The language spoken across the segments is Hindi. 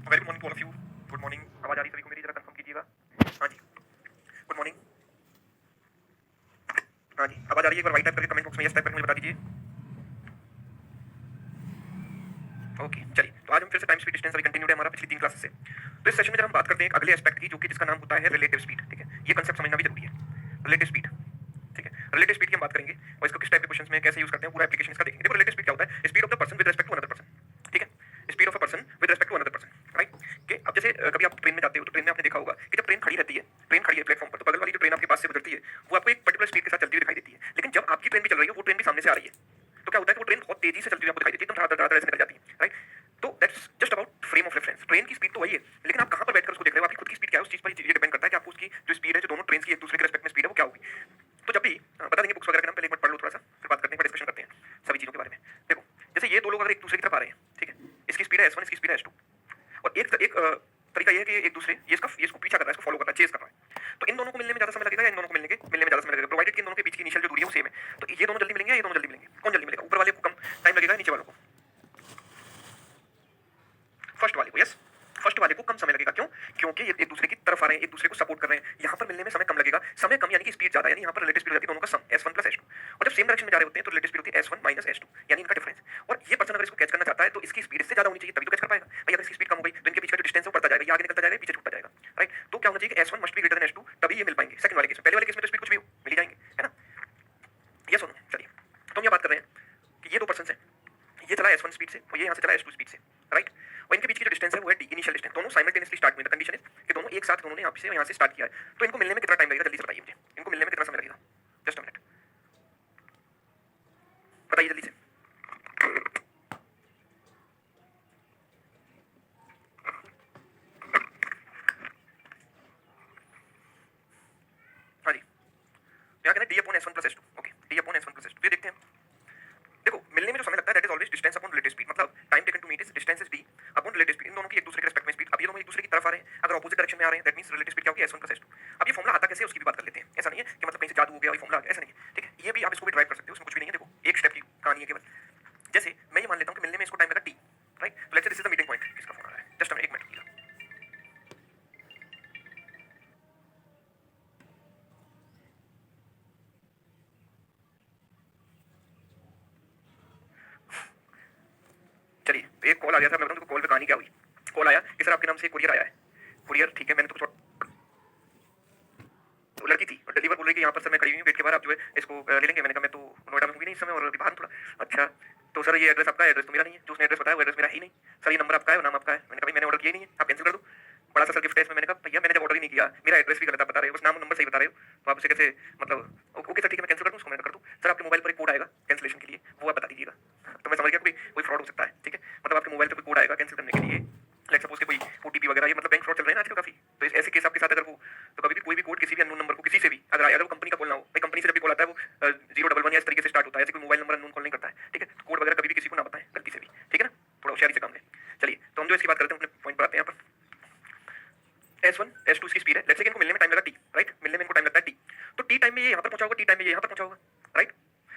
Very good morning to all of you. Good morning. आवाज आ रही सभी को मेरी? जरा कंफर्म कीजिएगा। हाँ जी, गुड मॉर्निंग। हाँ जी, आवाज आ रही है? एक बार वाइट टाइप करके कमेंट बॉक्स में यस टाइप करके मुझे बता दीजिए। ओके, चलिए तो आज हम फिर से टाइम स्पीड डिस्टेंस अभी कंटिन्यूड है हमारा पिछली 3 क्लासेस से। तो इस सेशन में जब हम बात करते हैं एक अगले एस्पेक्ट की, जो कि जिसका नाम होता है रिलेटिव स्पीड। ठीक है, ये कंसेप्ट समझना भी जरूरी है, रिलेटिव स्पीड। ठीक है, रिलेटिव स्पीड की हम बात करेंगे और इसको किस टाइप के क्वेश्चंस में कैसे यूज करते हैं, पूरा एप्लीकेशन इसका देखेंगे। देखो रिलेटिव स्पीड क्या होता है? Speed of the person with respect to another person. ठीक है, speed of a person with respect to another person, right? कि अब जैसे कभी आप ट्रेन में जाते हो तो ट्रेन में आपने देखा होगा कि जब ट्रेन खड़ी रहती है, ट्रेन खड़ी है प्लेटफॉर्म पर, तो बगल वाली जो ट्रेन आपके पास से गुजरती है वो आपको एक पर्टिकुलर स्पीड के साथ चलती हुई दिखाई देती है। लेकिन जब आपकी ट्रेन भी चल रही है, वो ट्रेन भी सामने से आ रही है, तो क्या होता है कि वो ट्रेन बहुत तेजी से चलती हुई आपको दिखाई देती है, एकदम धड़ाधड़ से निकल जाती है, राइट? तो that's just about frame of reference. Train की स्पीड तो वही है, लेकिन आप कहां पर बैठकर उसको देख रहे हो, आपकी खुद की स्पीड क्या है, उस चीज पर ये डिपेंड करता है कि आपको उसकी जो स्पीड है, जो दोनों ट्रेन की एक दूसरे के रिस्पेक्ट में स्पीड है, वो क्या होगी। तो जब भी बता देंगे बुक्स वगैरह के नाम, पहले एक मिनट पढ़ लो थोड़ा सा, फिर बात करते हैं, डिस्कशन करते हैं सभी चीजों के बारे में। देखो जैसे ये दो लोग अगर एक दूसरे की तरफ आ रहे हैं, ठीक है, इसकी स्पीड है s1, इसकी स्पीड है s2, और एक तरीका ये है कि एक दूसरे ये इसको पीछा कर रहा है, इसको फॉलो कर रहा है, चेस कर रहा है, तो इन दोनों को मिलने में ज्यादा समय लगेगा या इन दोनों को मिलने में ज्यादा समय लगेगा, प्रोवाइडेड कि इन दोनों के बीच की इनिशियल जो दूरी है वो सेम है। तो ये दोनों जल्दी मिलेंगे या ये दोनों जल्दी मिलेंगे? कौन जल्दी मिलेगा? ऊपर वाले को कम टाइम लगेगा, नीचे वालों को? फर्स्ट वाले को, यस, फर्स्ट वाले को कम समय लगेगा। क्यों? क्योंकि ये एक दूसरे की तरफ आ रहे हैं, एक दूसरे को सपोर्ट कर रहे हैं, यहाँ पर मिलने में समय कम लगेगा। समय कम यानी कि स्पीड ज्यादा, यानी यहाँ पर रिलेटिव स्पीड होती है दोनों का सम s1 + s2, और जब सेम डायरेक्शन में जा रहे होते हैं तो रिलेटिव स्पीड होती है s1 - s2, यानी इनका डिफरेंस। और ये पर्सन अगर इसको कैच करना चाहता है तो इसकी स्पीड इससे ज्यादा होनी चाहिए, तभी तो कैच कर पाएगा। भाई अगर इसकी स्पीड कम हो गई तो इनके बीच का जो डिस्टेंस है वो बढ़ता जाएगा, ये आगे निकलता जाएगा, पीछे छूटता जाएगा, राइट? तो क्या होना चाहिए कि s1 must be greater than s2, तभी ये मिल पाएंगे। सेकंड वाले केस में, पहले वाले केस में तो स्पीड कुछ भी मिल ही जाएंगे, है ना? ये सुनो, चलिए तो हम ये बात कर रहे हैं कि ये दो पर्सन है, ये चला s1 स्पीड से और ये यहाँ से चला s2 स्पीड से, राइट? और इनके बीच की जो डिस्टेंस है वो है d, इनिशियल डिस्टेंस। दोनों साइमल्टेनियसली स्टार्ट हुए, द कंडीशन इज कि दोनों एक साथ दोनों ने यहाँ से स्टार्ट किया है। तो इनको मिलने में कितना टाइम लगेगा, जल्दी से बताइए मुझे, इनको मिलने में कितना समय लगेगा? जस्ट अ मिनट, बताइए जल्दी से। हाँ जी, यहाँ कहना है d/s1 + s2, okay, d/s1 + s2। ये देखते हैं, देखो मिलने में जो समय लगता है that is always distance upon relative speed, मतलब time taken to meet is distance is d upon relative speed. इन दोनों की एक दूसरे के रिस्पेक्ट में स्पीड। अब ये दोनों एक दूसरे की तरफ आ रहे हैं, अगर ऑपोजिट डायरेक्शन में आ रहे हैं, दैट मींस रिलेटिव स्पीड क्या होगी? s1 + s2। अब ये फॉर्मूला आता कैसे है उसकी भी बात कर लेते हैं। ऐसा नहीं है कि मतलब कहीं से जादू हो गया और ये फॉर्मूला आ गया, ऐसा नहीं है, ठीक है? ये भी आप इसको भी ड्राइव कर सकते हो, उसमें कुछ भी नहीं है। देखो एक स्टेप की कहानी है केवल। जैसे मैं ये मान लेता हूँ कि मिलने में इसको टाइम लगा t, राइट? तो let's say this is the meeting point, इसका फोन आ रहा है, जस्ट एक मिनट रुकिएगा। चलिए तो एक कॉल आ गया था, मैं बताऊँ कॉल पे कहानी क्या हुई। कॉल आया कि सर आपके नाम से कुरियर आया है। कुरियर ठीक है, मैंने तो लड़की थी और डिलीवर बोल रही कि यहाँ पर सर मैं खड़ी हुई हूँ गेट के बाहर, आप जो है इसको ले लेंगे। मैंने कहा मैं तो नोएडा में हूँ नहीं इस समय और अभी बाहर हूँ थोड़ा। अच्छा तो सर ये एड्रेस आपका है? एड्रेस तो मेरा नहीं है, जो उसने एड्रेस बताया वो एड्रेस मेरा ही नहीं। सर ये नंबर आपका है, नाम आपका है? मैंने कहा मैंने ऑर्डर किया नहीं है, आप कैंसिल कर दो। बड़ा सा सर गिफ्ट है इसमें। मैंने कहा भैया मैंने जब ऑर्डर ही नहीं किया, मेरा एड्रेस भी गलत आप बता रहे हो, बस नाम नंबर सही बता रहे हो, तो आप उसे कैसे मतलब ओके सर ठीक है मैं कैंसिल कर दूँ उसको? मैंने कर दूँ। सर आपके मोबाइल पर एक कोड आएगा कैंसिलेशन के लिए, वो आप बता दीजिएगा। तो मैं समझ गया कोई फ्रॉड हो सकता है, ठीक है? मतलब आपके मोबाइल पर कोई कोड आएगा कैंसिल करने के लिए, लाइक सपोज के कोई ओटीपी वगैरह, ये मतलब बैंक फ्रॉड चल रहे हैं आजकल काफी। तो ऐसे केस आपके साथ अगर वो, तो कभी भी कोई भी कोड किसी भी अननोन नंबर को किसी से भी अगर आया, अगर वो कंपनी का कॉल ना हो, भाई कंपनी से जब भी कॉल आता है वो 011 या इस तरीके से स्टार्ट होता है, ऐसे कोई मोबाइल नंबर अननोन कॉल नहीं करता है, ठीक है? तो कोड वगैरह कभी भी किसी को ना बताएं गलती से भी, ठीक है ना? थोड़ा होशियारी से काम लें। चलिए तो हम जो इसकी बात करते हैं अपने पॉइंट पर आते हैं। यहाँ पर s1 s2 की स्पीड है, लेट्स से इनको मिलने में टाइम लगा t, राइट? मिलने में इनको टाइम लगता है t, तो t टाइम में ये यहाँ पर पहुंचा होगा, t टाइम में ये यहाँ पर पहुंचा होगा, राइट?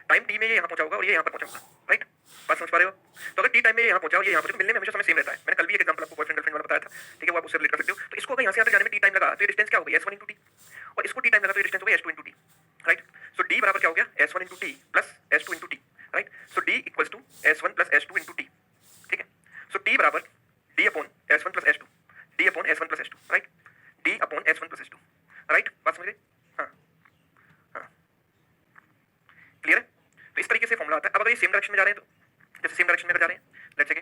टाइम t में ये यहाँ पहुंचा होगा और ये यहाँ पर पहुंचा होगा, राइट? बात समझ पा रहे हो? तो अगर t टाइम में ये यहाँ पहुंचा और ये यहाँ पर, तो मिलने में हमेशा समय सेम रहता है। मैंने कल भी एक एग्जांपल आपको बॉयफ्रेंड गर्लफ्रेंड वाला बताया था, ठीक है? वो आप उससे रिलेट कर सकते हो। तो इसको अगर यहाँ से यहाँ तक जाने में t टाइम लगा तो ये डिस्टेंस क्या हो गई? s1 * t, और इसको t टाइम लगा तो ये डिस्टेंस हो गई s2 * t, right? So d बराबर क्या हो गया? s1 * t plus s2 * t, right? So d = s1 + s2 * t, ठीक है? सो t बराबर d/s1 + s2, d/s1 + s2, right? d/s1 + s2, right? बात समझ गए? हाँ हाँ, क्लियर है? तो इस तरीके से फॉर्मूला आता है। अब अगर ये सेम डायरेक्शन में जा रहे हैं, तो जैसे सेम डायरेक्शन में अगर जा रहे हैं, लेट्स से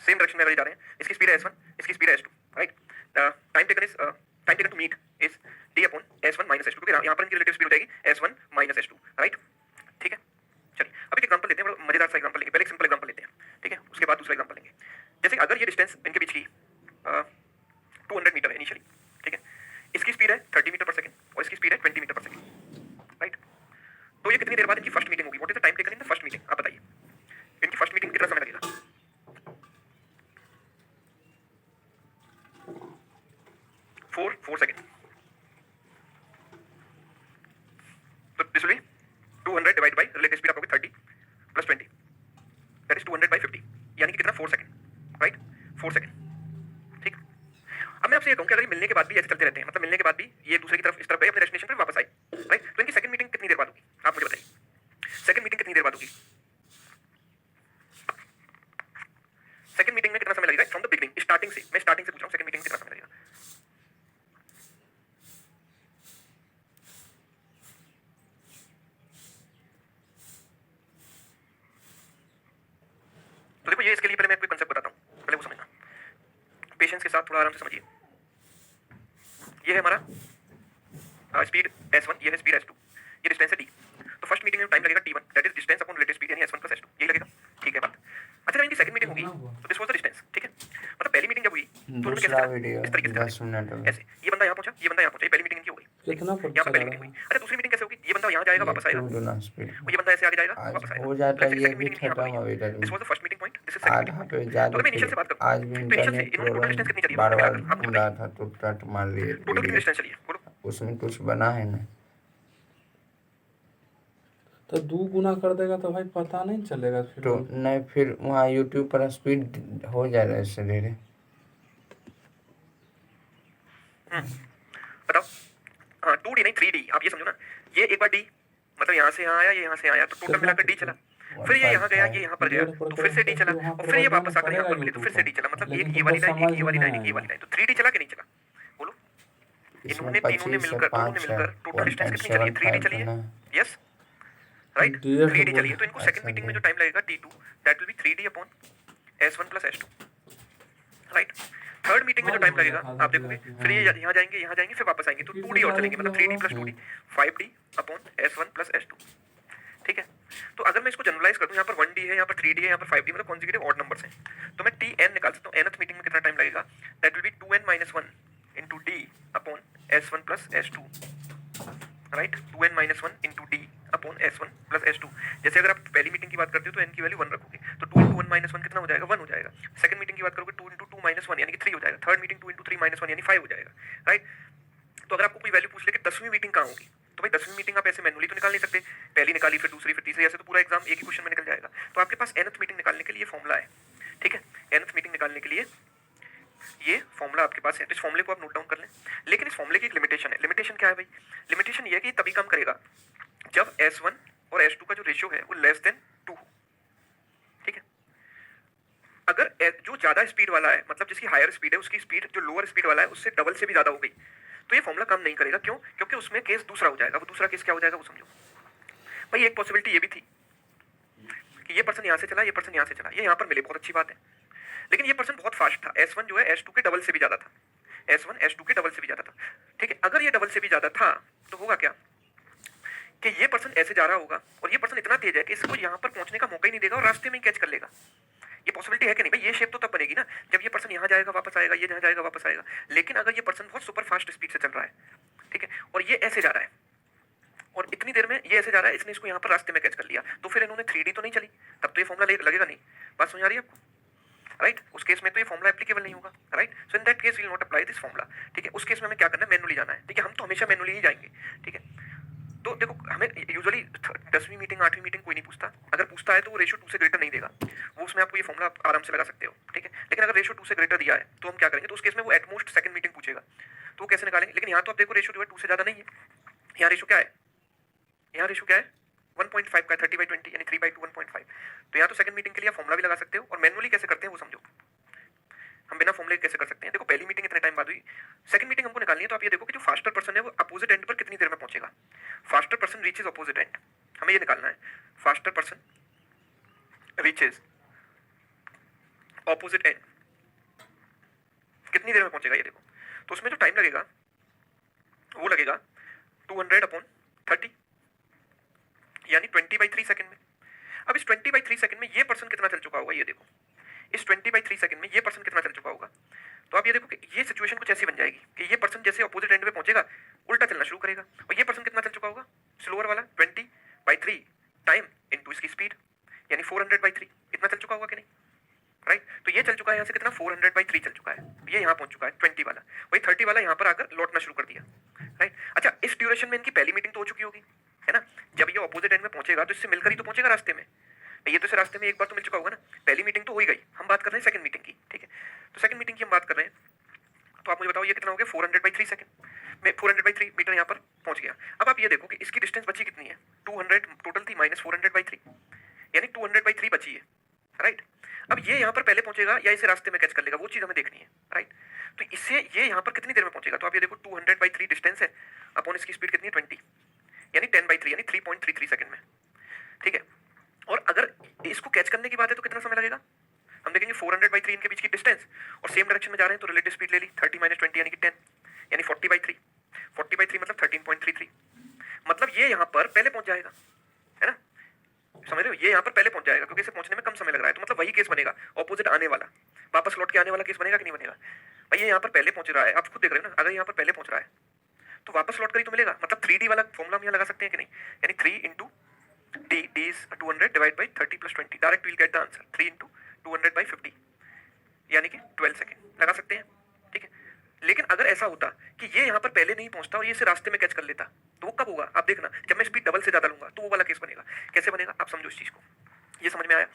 सेम डायरेक्शन में अगर जा रहे हैं, इसकी स्पीड है s1, इसकी स्पीड है s2, right? Time taken to meet is d/s1 - s2, क्योंकि यहाँ पर इनकी रिलेटिव स्पीड हो जाएगी s1 - s2, राइट? ठीक है? चलिए अब एक एग्जांपल लेते हैं, बड़ा मजेदार सा एग्जांपल लेंगे। पहले एक सिंपल एग्जांपल लेते हैं, ठीक है? उसके बाद दूसरा एग्जांपल लेंगे। जैसे अगर ये डिस्टेंस इनके बीच की 200 मीटर है इनिशियली, ठीक है? इसकी स्पीड है 30 मीटर पर सेकंड और इसकी स्पीड है 20 मीटर पर सेकंड, राइट? तो ये कितनी देर बाद इनकी फर्स्ट मीटिंग होगी? What is the time taken in the first meeting? आप बताइए इनकी फर्स्ट मीटिंग कितना समय लगेगा? 4 सेकंड। तो this will be 200 divide by relative speed आपको 30 प्लस 20, दैट इज 200/50, यानी कि कितना? 4 सेकंड, राइट? 4 सेकंड, ठीक? बाद भी ऐसे चलते रहते हैं, मतलब मिलने के बाद भी ये एक दूसरे की तरफ इस तरफ गए अपने डेस्टिनेशन पर वापस आए, राइट। तो इनकी सेकंड मीटिंग कितनी देर बाद होगी आप मुझे बताइए, सेकंड मीटिंग कितनी देर बाद होगी? सेकंड मीटिंग में कितना समय लगेगा फ्रॉम द बिगिनिंग, स्टार्टिंग से, मैं स्टार्टिंग से पूछ रहा हूँ, सेकंड मीटिंग में कितना समय लगेगा? तो देखो ये इसके लिए पहले मैं कोई कंसेप्ट बताता हूँ, पहले वो समझना, पेशेंस के साथ थोड़ा आराम से समझिए। ये है हमारा स्पीड s1, ये है स्पीड s2, ये डिस्टेंस है d। तो फर्स्ट मीटिंग में टाइम लगेगा t1, that is distance upon relative speed, यानी s1 प्लस s2, यही लगेगा, ठीक है बात। अच्छा जब इनकी सेकंड मीटिंग होगी तो दिस वाज द डिस्टेंस, ठीक है। मतलब पहली मीटिंग जब हुई तो उन्होंने कैसे चला, इस तरीके से 10 मिनट हो ऐसे, ये बंदा यहाँ पहुंचा, ये बंदा यहाँ पहुंचा, ये पहली मीटिंग इनकी हो गई, कितना यहाँ पर पहली मीटिंग हुई। अच्छा दूसरी मीटिंग कैसे होगी, ये बंदा यहाँ जाएगा वापस आएगा, और ये बंदा ऐसे आगे जाएगा वापस आएगा, हो जाता है। ये सेकंड भी मीटिंग यहाँ पर खत्म हुई, अभी this was the first meeting point, this is second meeting आधा पॉइंट। पे तो ज्यादा अगर मैं इनिशियल से बात आज करूँ भी तो इनिशियल से इंटरनेट इन्होंने टोटल डिस्टेंस कितनी चली है, बार बार आप घूम रहा था, टूट मार लिए टोटल कितनी डिस्टेंस चली है बोलो? उसमें कुछ बना है ना, तो 2 गुना कर देगा तो भाई पता नहीं चलेगा फिर। तो नहीं फिर वहाँ यूट्यूब पर स्पीड हो जाएगा इससे धीरे। बताओ, हाँ 2D नहीं 3D, आप ये समझो ना, ये एक बार D मतलब यहाँ से यहाँ आया, ये यहाँ से आया, तो टोटल मिलाकर D चला, फिर ये यहाँ गया, ये यहाँ पर गया, तो फिर से D चला, और फिर ये वापस आकर यहाँ पर मिले तो फिर से D चला, मतलब एक ये वाली लाइन, एक ये वाली लाइन, एक ये वाली लाइन, तो 3D चला कि नहीं चला बोलो? इन्होंने तीनों ने मिलकर, दोनों ने मिलकर टोटल डिस्टेंस कितनी चली है? 3D चली है, यस राइट, 3D चली है। तो इनको सेकंड मीटिंग में जो टाइम लगेगा t2, that will be 3D upon s1 plus s2, right. Third meeting में जो टाइम लगेगा आप देखोगे, फिर ये यहाँ जाएंगे फिर वापस आएंगे, तो 2D और चलेंगे, मतलब 3D plus 2D, 5D upon s1 plus s2, ठीक है। तो अगर मैं इसको जनरलाइज कर दूं, यहाँ पर 1D है, यहाँ पर 3D है, यहाँ पर 5D, मतलब कॉन्जिक्यूटिव ऑड नंबर्स हैं, तो मैं tn निकाल सकता हूँ। nth मीटिंग में कितना टाइम लगेगा, that will be 2n-1 into d upon s1 plus s2, right, 2n-1 into d upon s1 plus s2। जैसे अगर आप पहली मीटिंग की बात करते हो तो n की वैल्यू 1 रखोगे, तो 2 इंटू 1-1 कितना हो जाएगा, 1 हो जाएगा। सेकंड मीटिंग की बात करोगे 2 इंटू 2-1 यानी कि 3 हो जाएगा। थर्ड मीटिंग 2 इंटू 3-1 यानी 5 हो जाएगा, राइट। तो अगर आपको कोई वैल्यू पूछ ले कि 10वीं मीटिंग कहाँ होगी, तो भाई 10वीं मीटिंग आप ऐसे मैनुअली तो निकाल नहीं सकते, पहली निकाली फिर दूसरी फिर तीसरी, ऐसे तो पूरा एग्जाम एक ही क्वेश्चन में निकल जाएगा। तो आपके पास nth मीटिंग निकालने के लिए फॉर्मूला है, ठीक है, nth मीटिंग निकालने के लिए ये फॉर्मूला आपके पास है, तो इस फॉर्मूले को आप नोट डाउन कर लें। लेकिन इस फॉर्मूले की एक लिमिटेशन है। लिमिटेशन क्या है भाई? लिमिटेशन ये है कि तभी काम करेगा जब s1 और s2 का जो रेशियो है वो लेस देन 2 हो, ठीक है। अगर जो ज्यादा स्पीड वाला है, मतलब जिसकी हायर स्पीड है, उसकी स्पीड जो लोअर स्पीड वाला है उससे डबल से भी ज्यादा हो गई, तो ये फॉर्मूला काम नहीं करेगा। क्यों? क्योंकि उसमें केस दूसरा हो जाएगा। वो दूसरा केस क्या हो जाएगा वो समझो भाई। एक पॉसिबिलिटी ये भी थी कि ये पर्सन यहाँ से चला, ये पर्सन यहाँ से चला, ये यहाँ पर मिले, बहुत अच्छी बात है, लेकिन ये पर्सन बहुत फास्ट था। S1 जो है S2 के डबल से भी ज्यादा था, S1 S2 के डबल से भी ज्यादा था, ठीक है। अगर ये डबल से भी ज्यादा था तो होगा क्या कि ये पर्सन ऐसे जा रहा होगा और ये पर्सन इतना तेज है कि इसको यहाँ पर पहुंचने का मौका ही नहीं देगा और रास्ते में ही कैच कर लेगा। ये पॉसिबिलिटी है कि नहीं भाई? ये शेप तो तब बनेगी ना जब ये पर्सन यहाँ जाएगा वापस आएगा, ये यहाँ जाएगा वापस आएगा। लेकिन अगर ये पर्सन बहुत सुपर फास्ट स्पीड से चल रहा है, ठीक है, और ये ऐसे जा रहा है और इतनी देर में ये ऐसे जा रहा है, इसने इसको यहाँ पर रास्ते में कैच कर लिया, तो फिर इन्होंने 3D तो नहीं चली, तब तो ये फॉर्मूला लगेगा नहीं। बात समझ आ रही है आपको? राइट, उस केस में तो ये फॉर्मूला एप्लीकेबल नहीं होगा, right. So in that case we will not apply this formula, ठीक है। उस केस में हमें क्या करना है? मैनुअली जाना है, ठीक है। हम तो हमेशा मैनुअली ही जाएंगे, ठीक है। तो देखो, हमें यूजुअली 10वीं मीटिंग 8वीं मीटिंग कोई नहीं पूछता। अगर पूछता है तो वो रेशियो 2 से ग्रेटर नहीं देगा, वो उसमें आपको ये फॉर्मूला आप आराम से लगा सकते हो, ठीक है। लेकिन अगर रेशियो 2 से ग्रेटर दिया है तो हम क्या करेंगे? तो उस केस में वो एटमोस्ट सेकंड मीटिंग पूछेगा, तो वो कैसे निकालेंगे? लेकिन यहाँ तो आप देखो रेशियो जो है 2 से ज्यादा नहीं है। यहाँ रेशियो क्या है? यहाँ रेशियो क्या है? 1.5 का, 30/20 यानी 3/2 1.5। तो यहाँ तो सेकंड मीटिंग के लिए फॉर्मूला भी लगा सकते हो, और मैनुअली कैसे करते हैं वो समझो। हम बिना फॉर्मूले कैसे कर सकते हैं? देखो, पहली मीटिंग इतने टाइम बाद हुई, सेकंड मीटिंग हमको निकालनी है, तो आप ये देखो कि जो फास्टर पर्सन है वो अपोजिट एंड पर कितनी देर में पहुंचेगा। Faster person reaches opposite and, हमें ये निकालना है। Faster person reaches opposite and कितनी देर में पहुंचेगा, ये देखो। तो उसमें जो टाइम लगेगा वो लगेगा 200/30 यानी 20/3 सेकंड में। अब इस 20/3 सेकंड में ये पर्सन कितना चल चुका होगा, ये देखो। इस 20/3 सेकंड में ये पर्सन कितना चल चुका होगा, तो आप ये देखो कि ये सिचुएशन कुछ ऐसी बन जाएगी कि ये पर्सन जैसे अपोजिट एंड पे पहुंचेगा उल्टा चलना शुरू करेगा, और ये पर्सन कितना चल चुका होगा, स्लोअर वाला, 20/3 टाइम इनटू इसकी स्पीड यानी 400/3, इतना चल चुका होगा कि नहीं, राइट। तो ये चल चुका है यहाँ से कितना, 400/3 चल चुका है, ये यहाँ पहुंच चुका है 20 वाला, वही 30 वाला यहाँ पर आकर लौटना शुरू कर दिया, राइट। अच्छा, इस ड्यूरेशन में इनकी पहली मीटिंग तो हो चुकी होगी, है ना। जब ये अपोजिट एंड में पहुंचेगा तो इससे मिलकर ही तो पहुंचेगा रास्ते में, ये तो इस रास्ते में एक बार तो मिल चुका होगा ना। पहली मीटिंग तो हो ही गई, हम बात कर रहे हैं सेकंड मीटिंग की, ठीक है। तो सेकंड मीटिंग की हम बात कर रहे हैं, तो तो आप मुझे बताओ ये कितना हो गया 400/3 सेकंड में 400/3 मीटर यहाँ पर पहुंच गया। अब आप ये देखो कि इसकी डिस्टेंस बची कितनी है 200 टोटल थी माइनस 400/3 यानी 200/3 बची है राइट। अब ये यहाँ पर पहले पहुंचेगा या इसे रास्ते में कैच कर लेगा वो चीज हमें देखनी है राइट। तो इससे ये यहाँ पर कितनी देर में पहुंचेगा तो आप ये देखो 200/3 डिस्टेंस है अपॉन इसकी स्पीड कितनी है 20 यानी 10/3 यानी 3.33 सेकंड में ठीक है। और अगर इसको कैच करने की बात है तो कितना समय लगेगा हम देखेंगे 400/3 इनके बीच की डिस्टेंस और सेम डायरेक्शन में जा रहे हैं तो रिलेटिव स्पीड ले ली 30 - 20 यानी कि 10 यानी 40/3 40/3 मतलब 13.33 मतलब ये यहाँ पर पहले पहुंच जाएगा है ना समझ रहे हो ये यहाँ पर पहले पहुंच जाएगा क्योंकि इसे पहुंचने में कम समय लग रहा है। तो मतलब वही केस बनेगा ऑपोजिट आने वाला वापस लौट के आने वाला केस बनेगा कि नहीं बनेगा भाई ये यहाँ पर पहले पहुंच रहा है आप खुद देख रहे हो ना अगर यहाँ पर पहले पहुंच रहा है तो वापस लौट कर ही तो मिलेगा मतलब 3D वाला फॉर्मूला हम यहाँ लगा सकते हैं कि नहीं यानी 3 into d is 200 divided by 30 plus 20 direct we'll get the answer 3 into 200/50 यानी कि 12 सेकेंड लगा सकते हैं ठीक है। लेकिन अगर ऐसा होता कि ये यहाँ पर पहले नहीं पहुंचता और ये इसे रास्ते में कैच कर लेता तो वो कब होगा आप देखना जब मैं स्पीड डबल से ज्यादा लूंगा तो वो वाला केस बनेगा। कैसे बनेगा आप समझो इस चीज को ये समझ में आया।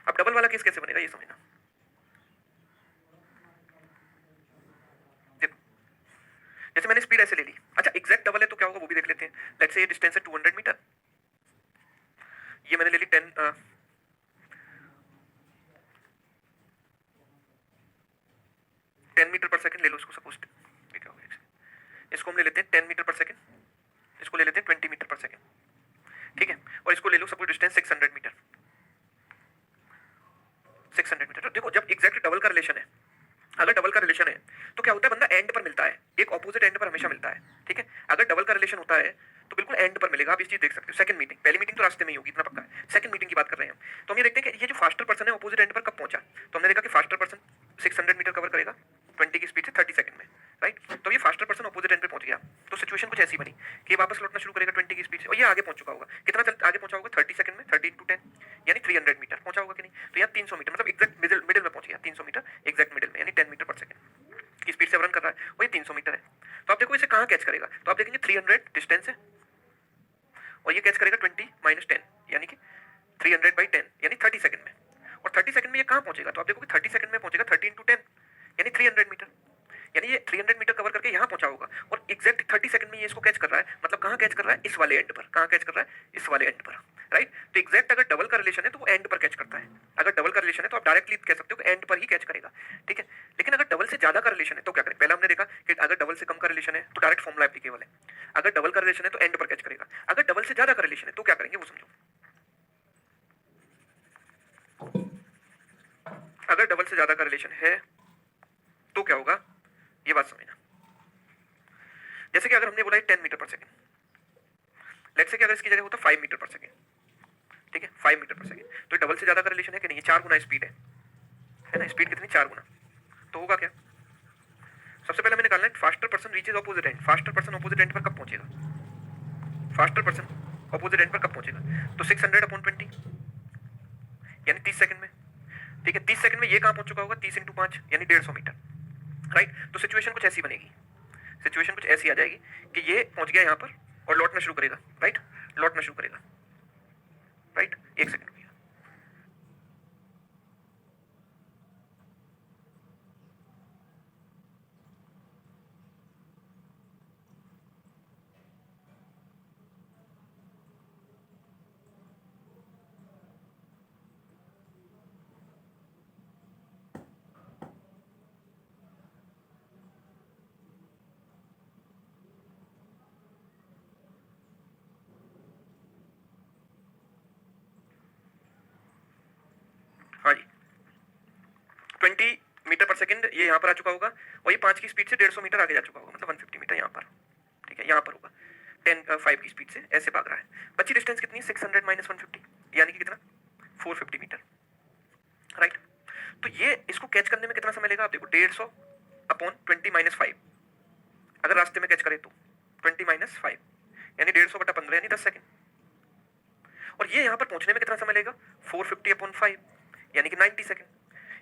अब डबल वाला केस कैसे बनेगा ये समझना देखो जैसे मैंने स्पीड ऐसे ले ली अच्छा एग्जैक्ट डबल है तो क्या होगा वो भी देख लेते हैं। लेट्स से ये डिस्टेंस है 200 मीटर ये मैंने ले ली 10 मीटर पर सेकंड ले लो इसको सपोज इसको हम ले लेते हैं 10 मीटर पर सेकंड इसको ले लेते हैं 20 मीटर पर सेकंड ठीक है। और इसको ले लो सपोज डिस्टेंस 600 मीटर 600 मीटर। तो देखो जब एग्जैक्ट डबल का रिलेशन है अगर डबल का रिलेशन है तो क्या होता है बंदा एंड पर मिलता है एक ऑपोजिट एंड पर हमेशा मिलता है ठीक है। अगर डबल का रिलेशन होता है तो बिल्कुल एंड पर मिलेगा। आप इस चीज देख सकते हो सेकंड मीटिंग पहली मीटिंग तो रास्ते में ही होगी इतना पक्का है सेकंड मीटिंग की बात कर रहे हैं हम। तो हम ये देखते हैं कि ये जो फास्टर पर्सन है ऑपोजिट एंड पर कब पहुंचा तो हमने देखा कि फास्टर पर्सन 600 मीटर कवर करेगा 20 की स्पीड से 30 सेकंड में राइट। तो ये फास्टर पर्सन ऑपोजिट एंड पे पहुंच गया तो सिचुएशन कुछ ऐसी बनी कि वापस लौटना शुरू करेगा 20 की स्पीड से और ये आगे पहुंच चुका होगा कितना आगे पहुंचा होगा 30 सेकंड में 30 into 10 यानी 300 मीटर पहुंचा होगा कि नहीं। तो यहाँ 300 मीटर मतलब एग्जैक्ट मिडिल में पहुंच गया 300 मीटर एग्जैक्ट मिडिल में यानी 10 मीटर पर सेकंड की स्पीड से रन कर रहा है वही 300 मीटर है। तो आप देखो इसे कहाँ कैच करेगा तो आप देखेंगे 300 डिस्टेंस है और ये कैच करेगा 20 - 10 यानी कि 300/10 यानी 30 सेकंड में और 30 सेकंड में ये कहाँ पहुंचेगा तो आप देखो कि 30 सेकंड में पहुंचेगा 30 into 10 यानी 300 मीटर यानी ये 300 मीटर कवर करके यहाँ पहुंचा होगा और एग्जैक्ट 30 सेकंड में ये इसको कैच कर रहा है मतलब कहाँ कैच कर रहा है इस वाले एंड पर कहाँ कैच कर रहा है इस वाले एंड पर राइट। तो एग्जैक्ट अगर डबल का रिलेशन है तो वो एंड पर कैच करता है अगर डबल का रिलेशन है तो आप डायरेक्टली कह सकते हो कि एंड पर ही कैच करेगा ठीक है। लेकिन अगर डबल से ज्यादा का रिलेशन है तो क्या करें पहले हमने देखा कि अगर डबल से कम का रिलेशन है तो डायरेक्ट फॉर्मूला एप्लीकेबल है अगर डबल का रिलेशन है तो एंड पर कैच करेगा अगर डबल से ज्यादा का रिलेशन है तो क्या करेंगे वो समझो। अगर डबल से ज्यादा का रिलेशन है तो क्या होगा ये बात समझना। जैसे कि अगर हमने बोला 10 metre per second let's say कि अगर इसकी जगह होता 5 मीटर पर सेकंड ठीक है 5 मीटर पर सेकंड तो डबल से ज्यादा का रिलेशन है कि नहीं ये 4 गुना स्पीड है ना स्पीड कितनी 4 गुना तो होगा क्या सबसे पहले हमें निकालना है faster person reaches opposite and faster person opposite and पर कब पहुंचेगा फास्टर पर्सन ऑपोजिट एंड पर कब पहुंचेगा तो 600/20 यानी 30 सेकंड में ठीक है। 30 सेकंड में ये कहां पहुंच चुका होगा 30 into 5 यानी 150 मीटर राइट। तो सिचुएशन कुछ ऐसी बनेगी सिचुएशन कुछ ऐसी आ जाएगी कि ये पहुंच गया यहाँ पर और लौटना शुरू करेगा राइट लौटना शुरू करेगा राइट 1 सेकंड हाँ जी 20 मीटर पर सेकंड ये यहाँ पर आ चुका होगा और ये 5 की स्पीड से 150 मीटर आगे जा चुका होगा मतलब 150 मीटर यहाँ पर ठीक है यहाँ पर होगा 5 की स्पीड से ऐसे भाग रहा है। बची डिस्टेंस कितनी है 600 - 150 यानी कि कितना 450 मीटर राइट। तो ये इसको कैच करने में कितना समय लेगा आप देखो 150/20 - 5 अगर रास्ते में कैच करे तो 20 - 5 यानी 150/15 यानी 10 सेकंड और ये यहाँ पर पहुंचने में कितना समय लेगा 450/5 यानी कि 90 सेकंड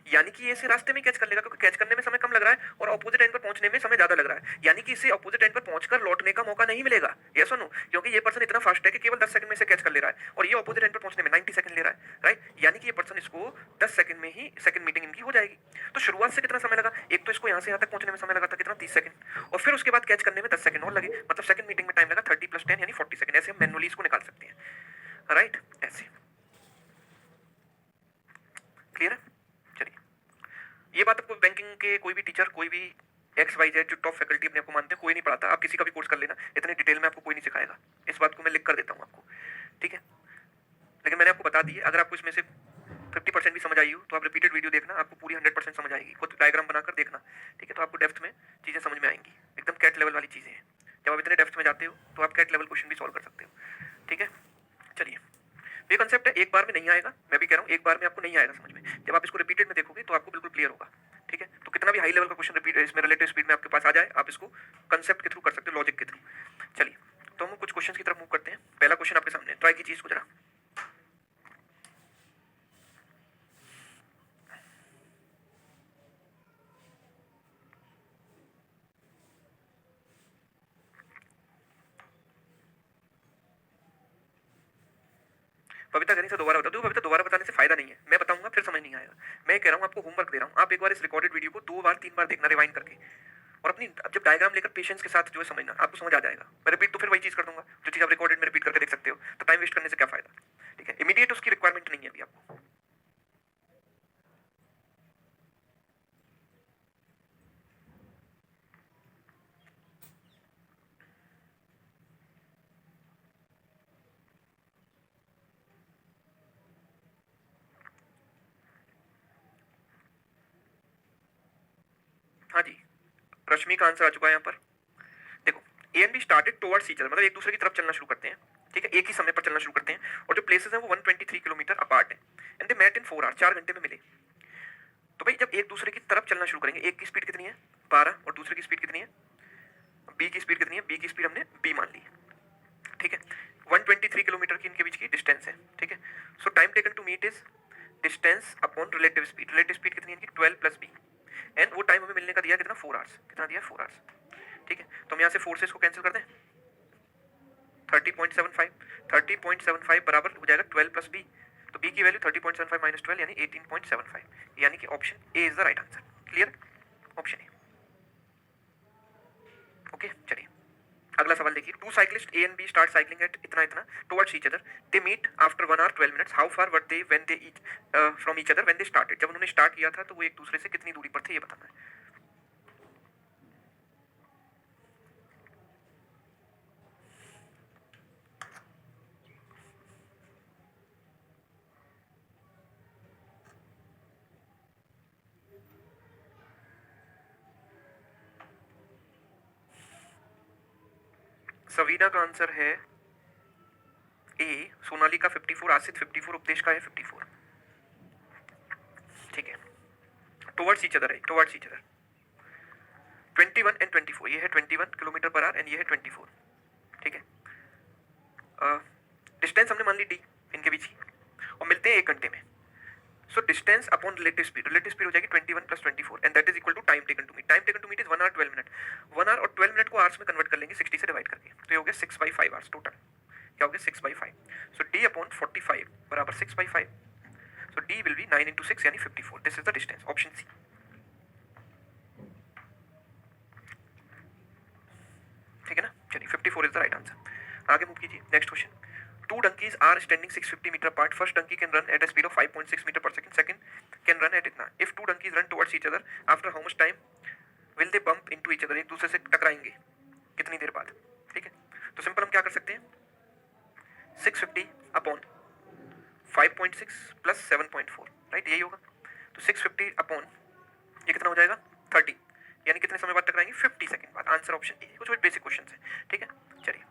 यानी कि ये इसे रास्ते में कैच कर लेगा, क्योंकि कैच करने में समय कम लग रहा है और ऑपोजिट एंड पर पहुंचने में समय ज्यादा लग रहा है, यानी कि इसे ऑपोजिट एंड पर पहुंचकर लौटने का मौका नहीं मिलेगा। यस और नो? क्योंकि ये पर्सन इतना फास्ट है कि केवल 10 सेकंड में इसे कैच कर ले रहा है और ये ऑपोजिट एंड पर पहुंचने में 90 सेकंड ले रहा है, राइट? यानी कि ये पर्सन इसको 10 सेकंड में ही सेकंड मीटिंग इनकी हो जाएगी। तो शुरुआत से कितना समय लगा? एक तो इसको यहाँ से यहाँ तक पहुंचने में समय लगा था कितना, 30 सेकंड, और फिर उसके बाद कैच करने में 10 सेकंड और लगे, मतलब सेकंड मीटिंग में टाइम लगा 30 + 10 यानी 40 सेकंड। ऐसे हम मैनुअली इसको निकाल सकते हैं, राइट? ऐसे क्लियर है? चलिए, ये बात आपको बैंकिंग के कोई भी टीचर, कोई भी XYZ जो टॉप फैकल्टी अपने आपको मानते हैं, कोई नहीं पढ़ाता। आप किसी का भी कोर्स कर लेना, इतनी डिटेल में आपको कोई नहीं सिखाएगा। इस बात को मैं लिख कर देता हूँ आपको, ठीक है? लेकिन मैंने आपको बता दी है, अगर आपको इसमें से 50% भी समझ आई हो तो आप रिपीटेड वीडियो देखना, आपको पूरी 100% समझ आएगी। खुद डायग्राम बनाकर देखना, ठीक है? तो आपको डेप्थ में चीज़ें समझ में आएंगी, एकदम कैट लेवल वाली चीज़ें हैं। जब आप इतने डेप्थ में जाते हो तो आप कैट लेवल क्वेश्चन भी सॉल्व कर सकते हो, ठीक है? चलिए, ये कंसेप्ट है, एक बार में नहीं आएगा, मैं भी कह रहा हूँ एक बार में आपको नहीं आएगा समझ में। जब आप इसको रिपीटेड में देखोगे तो आपको बिल्कुल क्लियर होगा, ठीक है? तो कितना भी हाई लेवल का क्वेश्चन रिपीट इसमें रिलेटिव स्पीड में आपके पास आ जाए, आप इसको कंसेप्ट के थ्रू कर सकते हो, लॉजिक के थ्रू। चलिए, तो हम कुछ क्वेश्चन की तरफ मूव करते हैं। पहला क्वेश्चन आपके सामने, ट्राई कीजिए इसको जरा। बबीता कह रही है दोबारा बता दो। बबीता, दोबारा बताने से फायदा नहीं है, मैं बताऊंगा फिर समझ नहीं आएगा। मैं कह रहा हूँ आपको होमवर्क दे रहा हूँ, आप एक बार इस रिकॉर्डेड वीडियो को 2 बार 3 बार देखना रिवाइंड करके, और अपनी जब डायग्राम लेकर पेशेंस के साथ जो है समझना, आपको समझ आ जाएगा। मैं रिपीट तो फिर वही चीज कर दूंगा, जो चीज आप रिकॉर्डेड में रिपीट करके देख सकते हो, तो टाइम वेस्ट करने से क्या फायदा, ठीक है? इमीडिएट उसकी रिक्वायरमेंट नहीं है अभी आपको। हाँ जी, रश्मि का आंसर आ चुका है यहाँ पर। देखो, ए and be started towards each other, मतलब एक दूसरे की तरफ चलना शुरू करते हैं, ठीक है? एक ही समय पर चलना शुरू करते हैं, और जो प्लेसेस हैं वो 123 किलोमीटर अपार्ट है, and they met in 4 hours, 4 घंटे में मिले। तो भाई जब एक दूसरे की तरफ चलना शुरू करेंगे, एक की स्पीड कितनी है 12 और दूसरे की स्पीड कितनी है, बी की स्पीड कितनी है, बी की स्पीड हमने बी मान ली, ठीक है? 123 किलोमीटर की इनके बीच की डिस्टेंस है, ठीक है? So time taken to meet is distance upon relative speed. Relative speed कितनी है इनकी 12 + b, एंड वो टाइम हमें मिलने का दिया कितना 4 आवर्स, कितना दिया 4 आवर्स, ठीक है? तो हम यहाँ से 4 से इसको कैंसिल कर दें, 30.75, 30.75 बराबर हो जाएगा 12 + b, तो b की वैल्यू 30.75 - 12 यानी 18.75, यानी कि option A is the right answer. Clear? Option A, okay? चलिए, अगला सवाल देखिए। 2 cyclist A and B start cycling at इतना इतना towards each other, they meet after 1 hour 12 minutes, how far were they when they from each other when they started. जब उन्होंने स्टार्ट किया था तो वो एक दूसरे से कितनी दूरी पर थे, ये बताना है। सवीना का आंसर है ए, सोनाली का 54, आसित 54, उपदेश का है 54, ठीक है? टुवर्ड्स ईच अदर है, टुवर्ड्स ईच अदर 21 एंड 24, ये है 21 किलोमीटर पर आवर एंड ये है 24, ठीक है? डिस्टेंस हमने मान ली डी इनके बीच की, और मिलते हैं 1 घंटे में। So distance upon relative speed हो जाएगी 21 + 24, and that is equal to time taken to meet. Time taken to meet is 1 hour 12 minute, 1 hour और 12 मिनट को आवर्स में कन्वर्ट कर लेंगे 60 से डिवाइड करके, तो ये हो गया 6/5 आवर्स टोटल। क्या हो गया 6/5, सो d अपॉन 45 बराबर 6/5, सो d विल बी 9 × 6 यानी 54, this is the distance, option C, ठीक है ना? चलिए, 54 इज द राइट आंसर। आगे मूव कीजिए, next question. 2 donkeys are standing 650 meter apart. First donkey can run at a speed of 5.6 meter per second. Second can run at इतना. If 2 donkeys run towards each other, after how much time will they bump into each other? एक दूसरे से टकराएंगे कितनी देर बाद, ठीक है? तो सिंपल हम क्या कर सकते हैं, 650 अपॉन 5.6 + 7.4, राइट? यही होगा। तो 650 अपॉन ये कितना हो जाएगा 30, यानी कितने समय बाद टकराएंगे 50 सेकंड बाद। Answer option A. कुछ बेसिक क्वेश्चन है, ठीक है? चलिए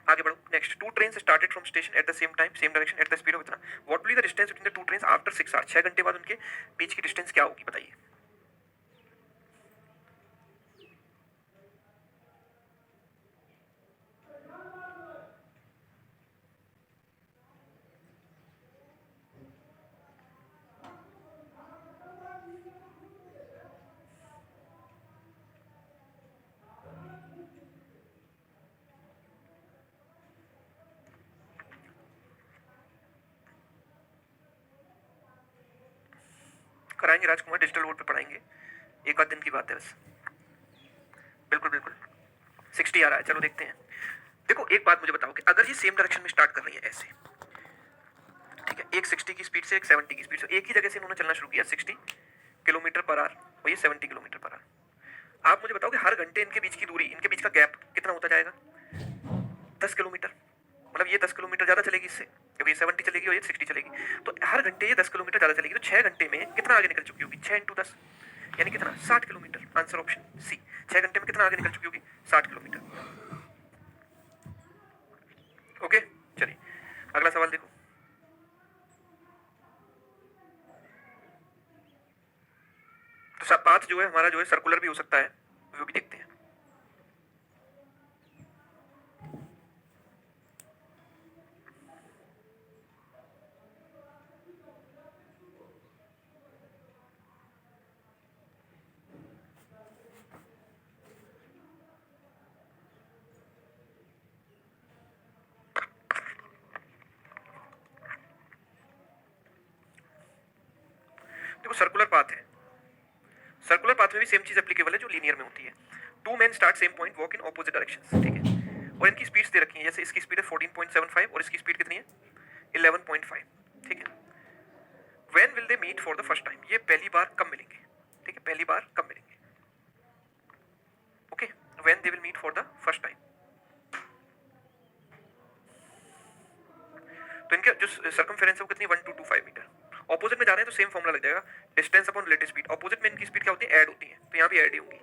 आगे बढ़ो। Next, 2 trains started from station at the same time, same direction, at the speed of इतना। What will be the distance between the 2 trains after 6 hours? 6 घंटे बाद उनके बीच की डिस्टेंस क्या होगी, बताइए। पढ़ाएंगे राजकुमार, डिजिटल बोर्ड पे पढ़ाएंगे, एक आध दिन की बात है बस। बिल्कुल बिल्कुल 60 आ रहा है, चलो देखते हैं। देखो एक बात मुझे बताओ कि अगर ये सेम डायरेक्शन में स्टार्ट कर रही है ऐसे, ठीक है, एक 60 की स्पीड से एक 70 की स्पीड से, एक ही जगह से इन्होंने चलना शुरू किया 60 किलोमीटर पर आवर और ये 70 किलोमीटर पर आवर। आप मुझे बताओ कि हर घंटे इनके बीच की दूरी, इनके बीच का गैप कितना होता जाएगा? 10 किलोमीटर। मतलब ये 10 किलोमीटर ज्यादा चलेगी इससे, क्योंकि ये 70 चलेगी और ये 60 चलेगी, तो हर घंटे ये 10 किलोमीटर ज्यादा चलेगी, तो 6 घंटे में कितना आगे निकल चुकी होगी? 6 × 10 यानी कितना? 60 किलोमीटर। आंसर ऑप्शन सी, 6 घंटे में कितना आगे निकल चुकी होगी? 60 किलोमीटर। ओके चलिए अगला सवाल देखो। तो पाथ जो है हमारा जो है सर्कुलर भी हो सकता है, वो भी देखते हैं। देखो सर्कुलर पाथ है, सर्कुलर पाथ में भी सेम चीज एप्लीकेबल है जो लीनियर में होती है। Two man start same point, walk in opposite directions, ठीक है, और इनकी स्पीड्स दे रखी है, जैसे इसकी स्पीड है 14.75 और इसकी स्पीड कितनी है? 11.5, ठीक है। When will they meet for the first time? ये पहली बार कब मिलेंगे? ठीक है, पहली बार कब मिलेंगे? Okay, when they will meet for the first time. तो इनके जो सर्कमफेरेंस है वो कितनी? 1225 मीटर। ऑपोजिट में जा रहे हैं तो सेम फॉर्मूला लग जाएगा, distance upon relative speed. Opposite में इनकी स्पीड क्या होती है? ऐड होती है, तो यहाँ भी ऐड ही होंगी,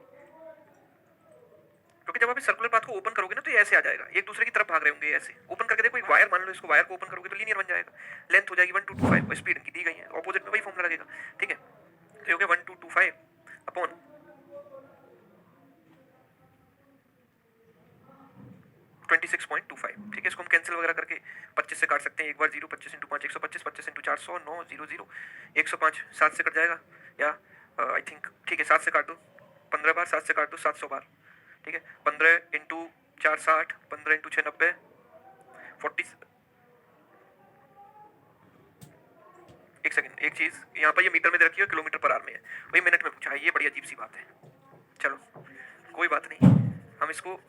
क्योंकि जब आप इस सर्कुलर पाथ को ओपन करोगे ना तो ये ऐसे आ जाएगा, एक दूसरे की तरफ भाग रहे होंगे ऐसे। ओपन करके देखो, एक वायर मान लो, इसको वायर को ओपन करोगे तो लीनियर बन जाएगा, लेंथ हो जाएगी 1225 और स्पीड इनकी दी गई है, ऑपोजिट में वही फॉर्मूला लगेगा, ठीक है। तो हो गया 1225 अपॉन 26.25, ठीक है। इसको हम कैंसिल वगैरह करके 25 से काट सकते हैं, एक बार 0, 25 × 5 125, 25 × 400 9 0 0 105, 7 से कट जाएगा, या आई थिंक ठीक है 7 से काट दो, 15 बार 7 से काट दो 700 बार, ठीक है। 15 × 4 60, 15 × 6 90, 40। एक सेकंड, एक चीज यहाँ पर ये मीटर में दे रखी है, किलोमीटर पर आवर में है, वही मिनट में पूछा है, ये बड़ी अजीब सी बात है। चलो कोई बात नहीं, हम इसको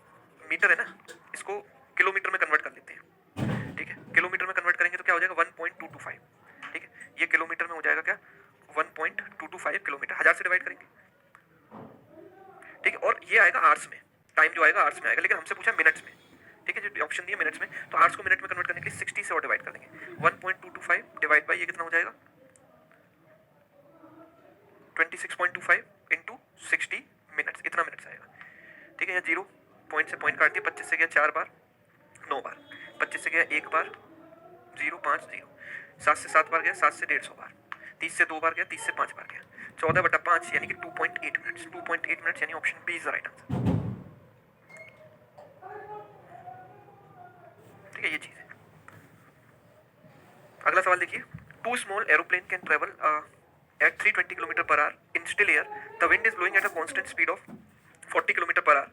मीटर है ना, इसको किलोमीटर में कन्वर्ट कर लेते हैं, ठीक है। किलोमीटर में कन्वर्ट करेंगे तो क्या हो जाएगा? 1.225, ठीक है। ये किलोमीटर में हो जाएगा क्या? 1.225 किलोमीटर, 1000 से डिवाइड करेंगे, ठीक है। और ये आएगा आवर्स में, टाइम जो आएगा आवर्स में आएगा, लेकिन हमसे पूछा मिनट्स में, ठीक है। जो ऑप्शन दिया मिनट्स में, तो आवर्स को मिनट में कन्वर्ट करने के लिए 60 से और डिवाइड कर देंगे। 1.225 डिवाइड बाई ये कितना हो जाएगा? 26.25 इंटू 60 मिनट्स, इतना मिनट्स आएगा, ठीक है। यहाँ 0 पॉइंट से पॉइंट काट दिया, 25 से गया 4 बार 9 बार, 25 से गया 1 बार 0 5 0, 7 से 7 बार गया, 7 से 150 बार, 30 से 2 बार गया, 30 से 5 बार गया, 14/5 यानी कि 2.8 मिनट्स, 2.8 मिनट्स यानी option B is the right answer, ठीक है। ये चीज है। अगला सवाल देखिए, two small aeroplane can travel at 320 km per hour in still air. The wind is blowing at a constant speed of 40 km per hour.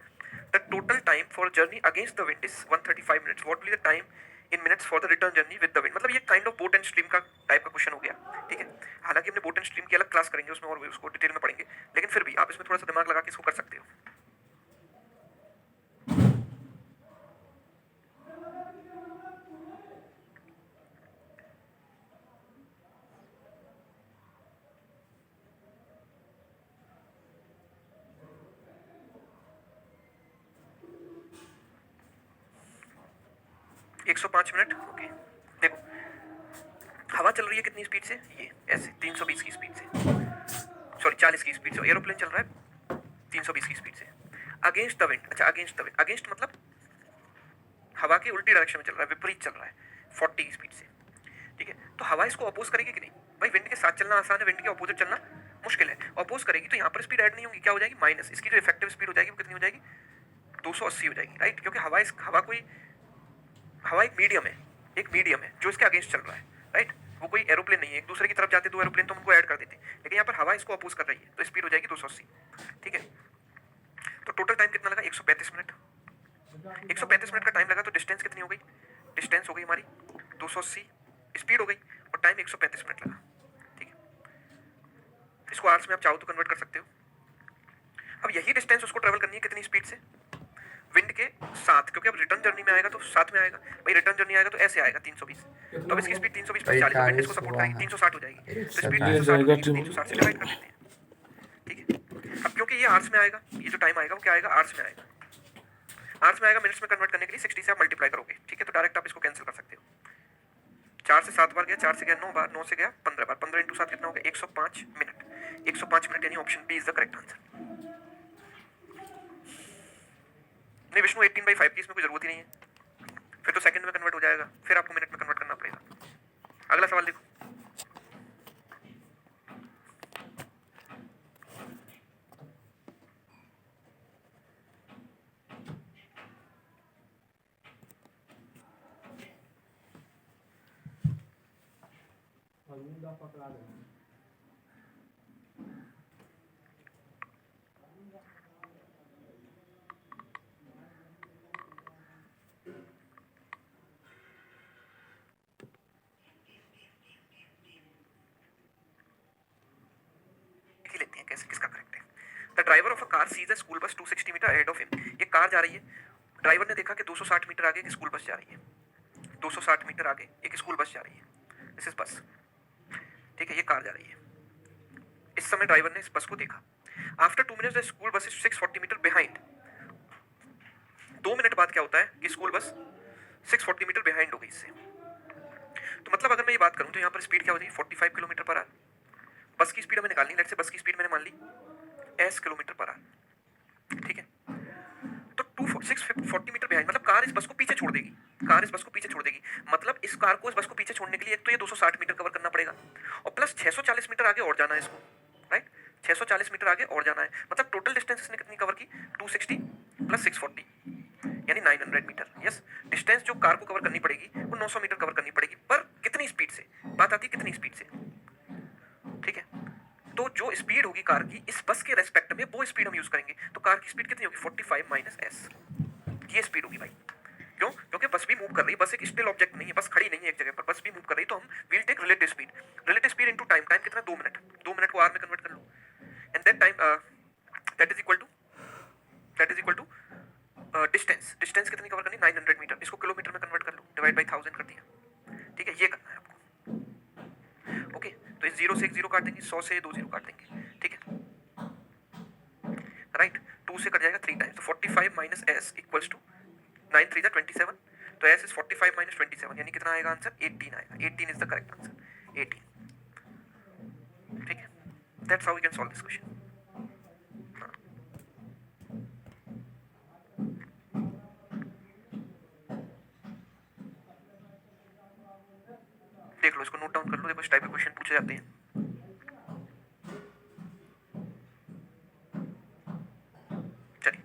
The total time for journey against the wind is 135 minutes. What will be the time in minutes for the return journey with the wind? मतलब ये kind of boat and stream का टाइप का क्वेश्चन हो गया, ठीक है। हालांकि हमने बोट एंड स्ट्रीम की अलग क्लास करेंगे उसमें, और उसको डिटेल में पढ़ेंगे, लेकिन फिर भी आप इसमें थोड़ा सा दिमाग लगा के इसको कर सकते हो। Okay. 105 minute, okay. देखो हवा चल रही है कितनी स्पीड से? ये ऐसे 320 की स्पीड से, सॉरी 40 की स्पीड से, एरोप्लेन चल रहा है 320 की स्पीड से अगेंस्ट द विंड। अच्छा अगेंस्ट द विंड, अगेंस्ट मतलब हवा की उल्टी डायरेक्शन में चल रहा है, विपरीत चल रहा है 40 की स्पीड से, ठीक है। तो हवा इसको अपोज करेगी कि नहीं? भाई विंड के साथ चलना आसान है, विंड के अपोजिट चलना मुश्किल है। अपोज करेगी तो यहाँ पर स्पीड ऐड नहीं होगी, क्या हो जाएगी? माइनस। इसकी जो इफेक्टिव स्पीड हो जाएगी वो कितनी हो जाएगी? 280 हो जाएगी, राइट। क्योंकि हवा एक मीडियम है, एक मीडियम है जो इसके अगेंस्ट चल रहा है, राइट। वो कोई एरोप्लेन नहीं है, एक दूसरे की तरफ जाते दो एरोप्लेन तो उनको ऐड कर देते, लेकिन यहाँ पर हवा इसको अपोज कर रही है तो स्पीड हो जाएगी 280, ठीक है। तो टोटल टाइम कितना लगा? 135 मिनट। 135 मिनट का टाइम लगा तो डिस्टेंस कितनी हो गई? डिस्टेंस हो गई हमारी 280, स्पीड हो गई और टाइम 135 मिनट लगा, ठीक है। इसको आवर्स में आप चाहो तो कन्वर्ट कर सकते हो। अब यही डिस्टेंस उसको ट्रेवल करनी है कितनी स्पीड से, विंड के साथ, क्योंकि अब रिटर्न जर्नी में आएगा तो साथ में आएगा भाई, रिटर्न जर्नी आएगा तो ऐसे आएगा 320, तो अब इसकी स्पीड 320 भाई 40, विंड इसको 40 सपोर्ट हुआ करेगी है 360 हो जाएगी, एक तो स्पीड सेकंड। 360 जाएगा होगी, 360 से डिवाइड कर देते हैं, ठीक है। अब क्योंकि ये आवर्स में आएगा, ये जो टाइम आएगा वो क्या आएगा, आवर्स में आएगा, आवर्स में आएगा, मिनट्स में कन्वर्ट करने के लिए 60 से आप मल्टीप्लाई करोगे, ठीक है, तो डायरेक्ट आप इसको कैंसिल कर सकते हो। 4 से 7 बार गया, 4 से गया 9 बार, 9 से गया 15 बार, 15 × 7 कितना हो गया, 105 मिनट, 105 मिनट, यानी option B is the correct answer. नहीं विष्णु 18/5 की इसमें कोई जरूरत ही नहीं है, फिर तो सेकंड में कन्वर्ट हो जाएगा, फिर आपको मिनट में कन्वर्ट करना पड़ेगा। अगला सवाल देखो, ही लेते हैं कैसे, किसका करेक्ट है। The driver of a car sees a school bus 260 metre ahead of him, ये कार जा रही है, ड्राइवर ने देखा कि 260 मीटर आगे एक स्कूल बस जा रही है, 260 मीटर आगे एक स्कूल बस जा रही है, दिस इज बस, ठीक है, ये कार जा रही है। इस समय ड्राइवर ने इस बस को देखा, after 2 minutes the school bus is 640 metre behind, 2 minute बाद क्या होता है कि स्कूल बस 640 मीटर बिहाइंड हो गई इससे, तो मतलब अगर मैं ये बात करूं तो यहाँ पर स्पीड क्या हो जाएगी 45 किलोमीटर पर आवर, बस की स्पीड हमें निकालनी, लेट्स से बस की स्पीड मैंने मान ली s किलोमीटर पर आवर, ठीक है, तो 640 मीटर बिहाइंड मतलब कार इस बस को पीछे छोड़ देगी, कार इस बस को पीछे छोड़ देगी, मतलब इस कार को इस बस को पीछे छोड़ने के लिए एक तो ये 260 मीटर कवर करना पड़ेगा और प्लस 640 मीटर आगे और जाना है इसको, राइट, 640 मीटर आगे और जाना है, मतलब टोटल डिस्टेंस इसने कितनी कवर की 260 प्लस 640 यानी 900 मीटर। यस, डिस्टेंस जो कार को कवर करनी पड़ेगी वो 900 मीटर कवर करनी पड़ेगी, पर कितनी स्पीड से, बात आती है कितनी स्पीड से, ठीक है, तो जो स्पीड होगी कार की इस बस के रेस्पेक्ट में वो स्पीड हम यूज करेंगे, तो कार की स्पीड कितनी होगी 45 माइनस s, ये स्पीड होगी भाई, क्यों, क्योंकि बस भी मूव कर रही है, बस एक स्टिल ऑब्जेक्ट नहीं है, बस खड़ी नहीं है एक जगह पर, बस भी मूव कर रही है, तो हम will take relative speed into time, time कितना 2 मिनट, 2 मिनट को आवर में कन्वर्ट कर लो, and that time that is equal to distance, distance कितनी कवर करनी 900 मीटर, इसको किलोमीटर में कन्वर्ट कर लो, डिवाइड बाई 1000 कर दिया, ठीक है, ये करना है आपको, ओके, तो इस 0 से एक 0 काट देंगे, 100 से 2 0 काट देंगे, ठीक है, राइट, 2 से कट जाएगा 3 टाइम्स, तो 45 माइनस s इक्वल्स टू 9 3 27, तो s इज 45 माइनस 27 यानी कितना आएगा आंसर 18 आएगा, 18 इज द करेक्ट आंसर, 18, ठीक है, that's how we can solve this question. देख लो, इसको नोट डाउन कर लो, देखो इस टाइप के क्वेश्चन पूछे जाते हैं। चलिए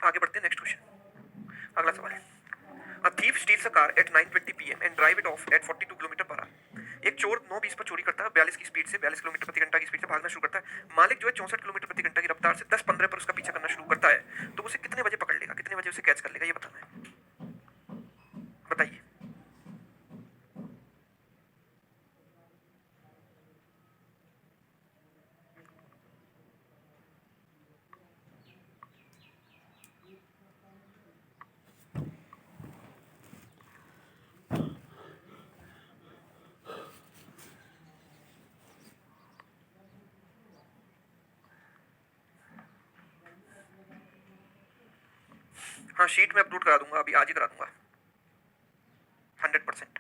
आगे बढ़ते हैं, नेक्स्ट क्वेश्चन, अगला सवाल है, A thief steals a car at 9:20 PM and drive it off at 42 kilometre per hour, एक चोर 9:20 पर चोरी करता है, 42 की स्पीड से, 42 किलोमीटर प्रति घंटा की स्पीड से भागना शुरू करता है, मालिक जो है 64 किलोमीटर प्रति घंटा की रफ्तार से 10:15 पर उसका पीछा करना शुरू करता है, तो उसे कितने बजे पकड़ लेगा, कितने बजे उसे कैच कर लेगा, ये बताना है, बताइए। हाँ, शीट में अपलोड करा दूंगा, अभी आज ही करा दूंगा 100%।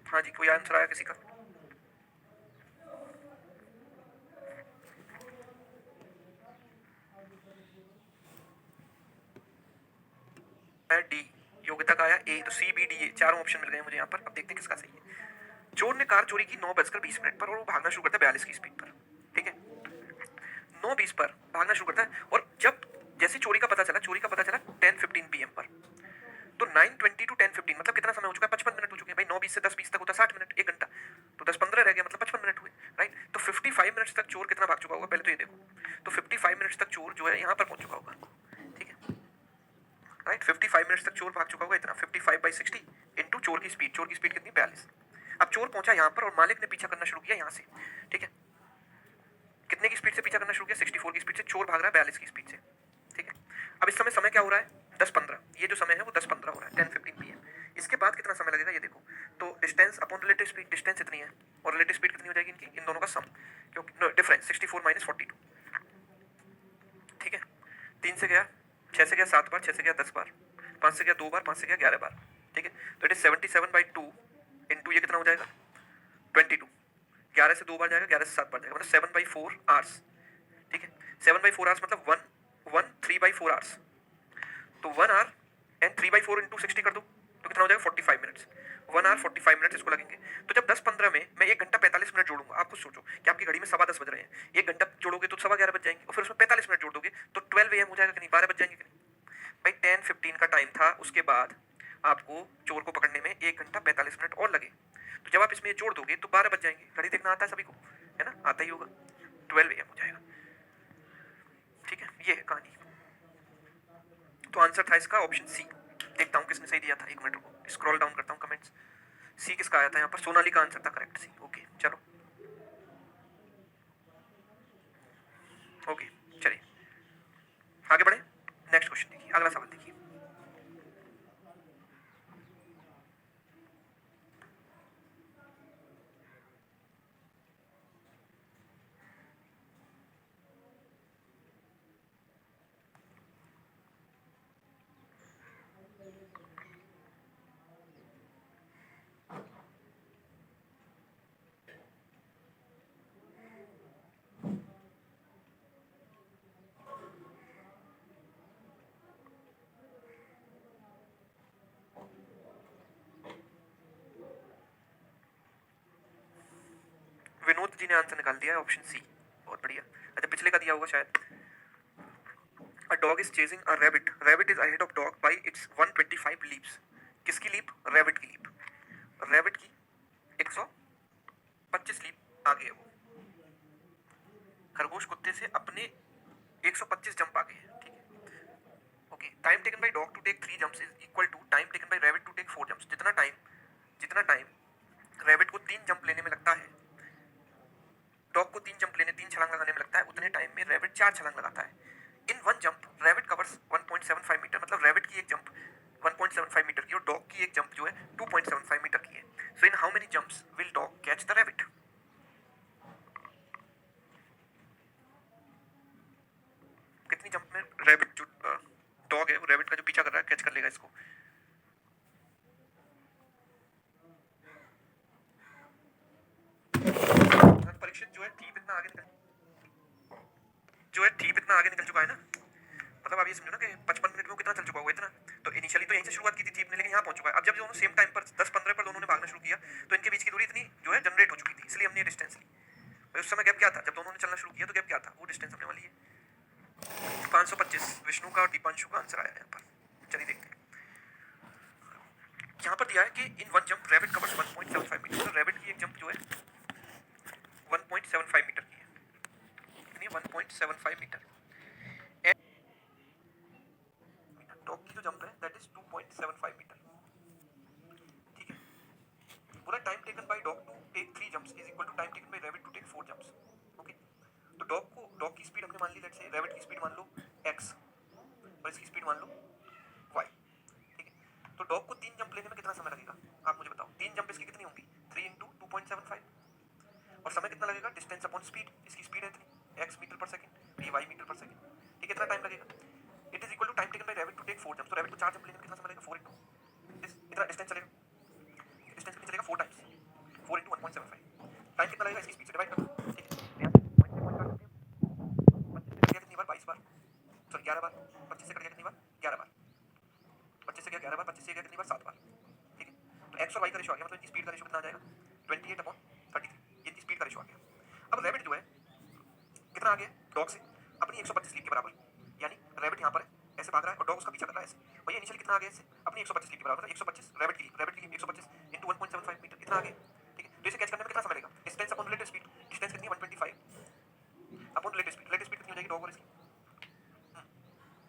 हाँ जी, कोई आंसर आया किसी का? डी, योग्यता का आया ए, तो सी बी डी ए चारों ऑप्शन मिल गए मुझे यहाँ पर, अब देखते हैं किसका सही है। चोर ने कार चोरी की 9:20 पर और वो भागना शुरू करता है 42 की स्पीड पर, ठीक है, 9:20 पर भागना शुरू करता है, और जब जैसे चोरी का पता चला 10:15 PM पर, तो 9:20 to 10:15 मतलब कितना समय हो चुका है, 55 मिनट हो चुके हैं भाई, 9:20 से 10:20 तक होता है 60 मिनट, 1 घंटा, तो 10:15 रह गया, मतलब 55 मिनट हुए, राइट, तो 55 मिनट्स तक चोर कितना भाग चुका होगा, पहले तो ये देखो, तो 55 मिनट्स तक चोर जो है यहाँ पर पहुंच चुका होगा, ठीक है, मिनट्स तक चोर भाग चुका होगा इतना 55/60 इंटू चोर की स्पीड कितनी 42। अब चोर पहुंचा यहाँ पर और मालिक ने पीछा करना शुरू किया यहाँ से, ठीक है। कितने की स्पीड से पीछा करना शुरू किया? 64 की स्पीड से। चोर भाग रहा है 42 की स्पीड से, ठीक है। अब इस समय क्या हो रहा है? 10:15। ये जो समय है वो 10:15 हो रहा है, 10:15 PM। इसके बाद कितना समय लगेगा ये देखो। तो distance upon relative speed, distance इतनी है और रिलेटिव स्पीड कितनी हो जाएगी इनकी, इन दोनों का सम, क्योंकि डिफरेंस 64 - 42, ठीक है। 3 से गया, 6 से गया 7 बार, 6 से गया 10 बार, 5 से गया 2 बार, 5 से गया 11 बार, ठीक है। तो इट इज 77/2 इंटू ये कितना हो जाएगा 22। 11 से 2 बार जाएगा, 11 से 7 बार जाएगा, मतलब 7/4 आवर्स, ठीक है। 7/4 आवर्स मतलब 3/4 आवर्स। तो 1 आवर एंड 3/4 इंटू 60 कर दो तो कितना हो जाएगा 45 मिनट्स। 1 आवर 45 मिनट्स इसको लगेंगे। तो जब 10:15 में मैं 1 घंटा 45 मिनट जोड़ूंगा, आप खुद सोचो कि आपकी घड़ी में 10:15 बज रहे हैं, 1 घंटा जोड़ोगे तो 11:15 बज जाएंगे और फिर उसमें 45 मिनट जोड़ दोगे तो 12 AM हो जाएगा कि नहीं, 12 बज जाएंगे कि नहीं भाई। 10:15 का टाइम था, उसके बाद आपको चोर को पकड़ने में 1 घंटा 45 मिनट और लगे। तो जब आप इसमें जोड़ दोगे तो 12 बज जाएंगे। घड़ी देखना आता है सभी को, है ना, आता ही होगा। 12 AM हो जाएगा, ठीक है। ये है कहानी। तो आंसर था इसका ऑप्शन सी। देखता हूँ किसने सही दिया था, 1 मिनट रुको, स्क्रॉल डाउन करता हूँ कमेंट्स। सी किसका आया था यहाँ पर? सोनाली का आंसर था करेक्ट, सी। ओके चलो, ओके चलिए आगे बढ़े। नेक्स्ट क्वेश्चन देखिए, अगला सवाल देखिए। विनोद जी ने आंसर निकाल दिया है, ऑप्शन सी। बहुत बढ़िया। अच्छा, पिछले का दिया होगा शायद। A dog is chasing a rabbit. Rabbit is ahead of dog by its 125 leaps. किसकी लीप? रैबिट की लीप। रैबिट की 125 लीप आगे है वो। खरगोश कुत्ते से अपने 125 जंप आगे है, ठीक है। Okay, time taken by dog to take 3 jumps is equal to time taken by rabbit to take 4 jumps. जितना टाइम रैबिट को 3 जंप लेने में लगता है, डॉग को 3 जंप लेने, 3 छलांग लगाने में लगता है, उतने टाइम में रैबिट 4 छलांग लगाता है। इन 1 जंप रैबिट कवर्स 1.75 मीटर, मतलब रैबिट की एक जंप 1.75 मीटर की और डॉग की एक जंप जो है 2.75 मीटर की है। So in how many jumps will dog catch the rabbit? कितनी जंप में रैबिट जो डॉग है वो रैबिट का जो पीछा कर रहा है कैच कर लेगा इसको? परीक्षित जो है ठीक इतना आगे निकल चुका है ना। मतलब आप ये समझो ना कि 55 मिनट में कितना चल चुका होगा इतना। तो इनिशियली तो यहीं से शुरुआत की थी थीप ने, लेकिन यहाँ पहुंच चुका है। अब जब दोनों सेम टाइम पर 10:15 पर दोनों ने भागना शुरू किया तो इनके बीच की दूरी इतनी जो है जनरेट हो चुकी थी, इसलिए हमने डिस्टेंस ली। भाई उस समय गैप क्या था? जब दोनों ने चलना शुरू किया तो गैप क्या था? वो डिस्टेंस हमने वाली है 525। विष्णु का और दीपांशु का आंसर आया है यहाँ पर। चलिए देखते हैं। यहाँ पर दिया है कि इन 1 जंप रैबिट कवर्स 1.75 मीटर। तो रैबिट की एक जंप जो है 1.75 मीटर की है। कितनी? 1.75 मीटर। डॉग की जो जंप है दैट इज 2.75 मीटर, ठीक है। पूरा time taken by dog to take 3 jumps is equal to time taken by rabbit to take 4 jumps. Okay, तो डॉग की स्पीड हमने मान ली, लेट्स से रैबिट की स्पीड मान लो x और इसकी स्पीड मान लो y, ठीक है। तो डॉग को 3 जंप लेने में कितना समय लगेगा आप मुझे बताओ? 3 जंप इसकी कितनी होंगी? 3 इंटू 2.75 और समय कितना लगेगा? Distance upon speed. इसकी स्पीड है इतनी x मीटर पर सेकंड, ये y मीटर पर सेकंड, ठीक है। कितना टाइम लगेगा? It is equal to time taken by rabbit to take 4 jumps. तो रैबिट को 4 जंप लेने में कितना समय लगेगा? 4 इंटू इतना डिस्टेंस चलेगा, डिस्टेंस कितना चलेगा? 4 टाइम्स 4 इंटू 1.75। टाइम कितना लगेगा? इसकी स्पीड से डिवाइड कर दो, ठीक है। यहाँ से पॉइंट से पॉइंट काट सकते हैं। 25 से कट गया कितनी बार? 22 बार, सॉरी 11 बार। 25 से कट गया कितनी बार? 11 बार। 25 से गया 11 बार, 25 से गया कितनी बार? 7 बार, ठीक है। तो x और y का रेशो आ गया, मतलब इनकी स्पीड का रेशो कितना आ जाएगा? 28/33। ये इनकी स्पीड का रेशो आ गया। अब रैबिट जो है कितना आ गया डॉग से? अपनी 125 लीप के बराबर, यानी रैबिट यहाँ पर ऐसे भाग रहा है और डॉग उसका पीछा कर रहा है ऐसे। भैया इनिशियली कितना आ गया इससे? अपनी 125 लीप के बराबर, 125 रैबिट की लीप 125 इंटू 1.75 मीटर, इतना आ गया, ठीक है। तो इसे कैच करने में कितना समय लगेगा? Distance upon relative speed. Distance कितनी है? 125 upon relative speed. Relative speed कितनी हो जाएगी डॉग और इसकी?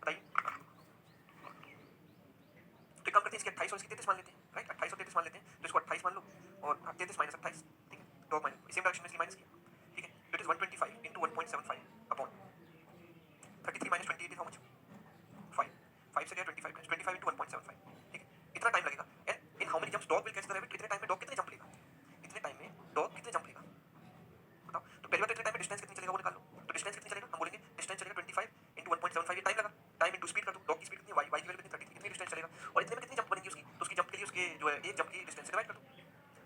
बताइए। करते हैं इसके 28 और इसकी 33 मान लेते हैं, राइट? 28 और 33 मान लेते हैं, तो इसको 28 मान लो और 33 माइनस 28, ठीक है, डॉग माइनस सेम डायरेक्शन में इसकी माइनस किया, ठीक है, तो it is 125 into 1.75 upon 33 minus 28 is how much? 5. 5 से क्या 25 minus 25 into 1.75, ठीक है, इतना टाइम लगेगा। And in how many jumps dog will catch the rabbit? इतने टाइम में डॉग कितने जंप लेगा? इतने टाइम में डॉग कितने जंप लेगा बताओ? तो पहली बात इतने टाइम में डिस्टेंस कितनी चलेगा वो निकाल लो। तो डिस्टेंस कितनी चलेगा? हम बोलेंगे डिस्टेंस चलेगा 25 into 1.75, ये टाइम लगा। टाइम इनटू स्पीड कर दो, डॉग की स्पीड कितनी है? y की वैल्यू कितनी 33, कितनी डिस्टेंस चलेगा और इतने में कितनी जंप बनेगी उसकी? तो उसकी जंप के लिए उसके जो है एक जंप की डिस्टेंस से डिवाइड कर दो।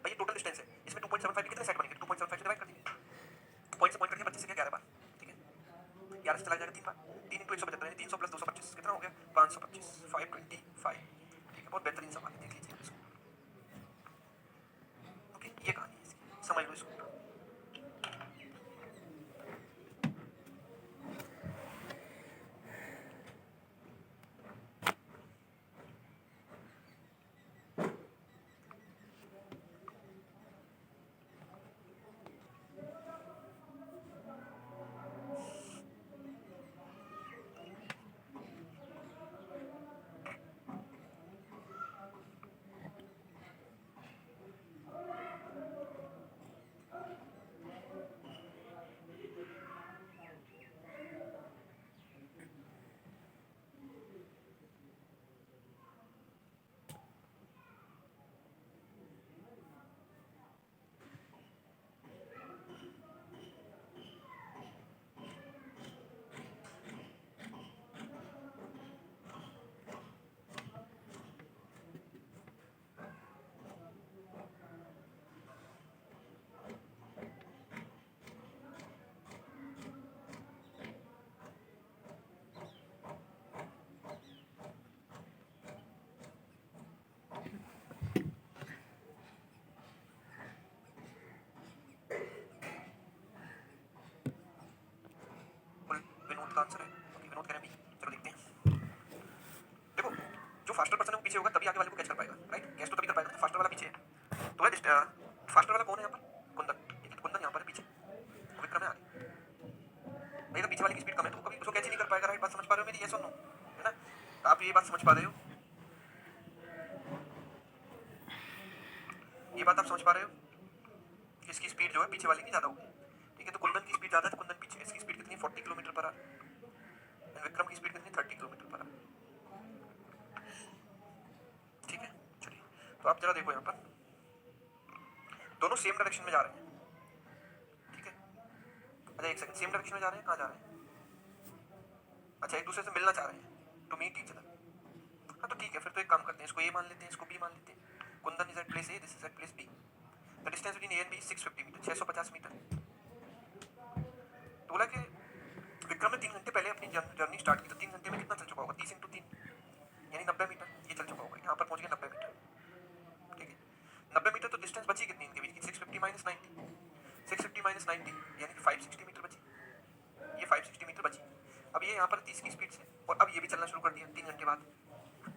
भाई ये टोटल डिस्टेंस है, इसमें 2.75 के कितने सेट बनेंगे? 2.75 से डिवाइड कर देंगे, पॉइंट से पॉइंट करके 25 से क्या 11 बार, ठीक है, 11 से चला जाएगा 3 बार, 3 into 175 यानी 300 प्लस 225 कितना हो गया? 525, 525, ठीक है, बहुत बेहतरीन सवाल है, देख लीजिए इसको। ओके, ये कहानी है इसकी, समझ लो इसको। विनोद का आंसर है, ओके, विनोद कह रहे हैं बी। चलो देखते हैं। देखो, जो फास्टर पर्सन है वो पीछे होगा तभी आगे वाले को कैच कर पाएगा, राइट? कैच तो तभी कर पाएगा तो फास्टर वाला पीछे है। तो है फास्टर वाला कौन है यहाँ पर? कुंदन, ठीक है, कुंदन यहाँ पर है पीछे, विक्रम है आगे। भाई अगर पीछे वाले की स्पीड कम है तो कभी उसको कैच ही नहीं कर पाएगा, राइट? बात समझ पा रहे हो मेरी? यस और नो, है ना? तो आप ये बात समझ पा रहे हो? ये बात आप समझ पा रहे हो? इसकी स्पीड जो है पीछे वाले की ज्यादा होगी, ठीक है, तो कुंदन की स्पीड ज्यादा है तो कुंदन पीछे। इसकी स्पीड कितनी? 40 किलोमीटर पर आवर। विक्रम की स्पीड कितनी? 30 किलोमीटर पर आवर, ठीक है। चलिए, तो आप जरा देखो यहाँ पर दोनों सेम डायरेक्शन में जा रहे हैं, ठीक है। अच्छा एक सेकंड, सेम डायरेक्शन में जा रहे हैं? कहाँ जा रहे हैं? अच्छा, एक दूसरे से मिलना चाह रहे हैं, टू मीट ईच अदर। हाँ तो ठीक है, फिर तो एक काम करते हैं, इसको ए मान लेते हैं, इसको बी मान लेते हैं। Kundan is at place A, this is at place B. The distance between A and B 650 metre, 650 metre. तो बोला कि विक्रम ने 3 घंटे पहले अपनी जर्नी स्टार्ट की, तो 3 घंटे में कितना चल चुका होगा? 30 into 3 यानी 90 मीटर ये चल चुका होगा। यहाँ पर पहुंच गया 90 मीटर, ठीक है। 90 मीटर तो डिस्टेंस बची कितनी इनके बीच की? 650 minus 90, 650 minus 90 यानी कि 560 मीटर बची। ये 560 मीटर बची। अब ये यहाँ पर 30 की स्पीड से, और अब ये भी चलना शुरू कर दिया 3 घंटे बाद,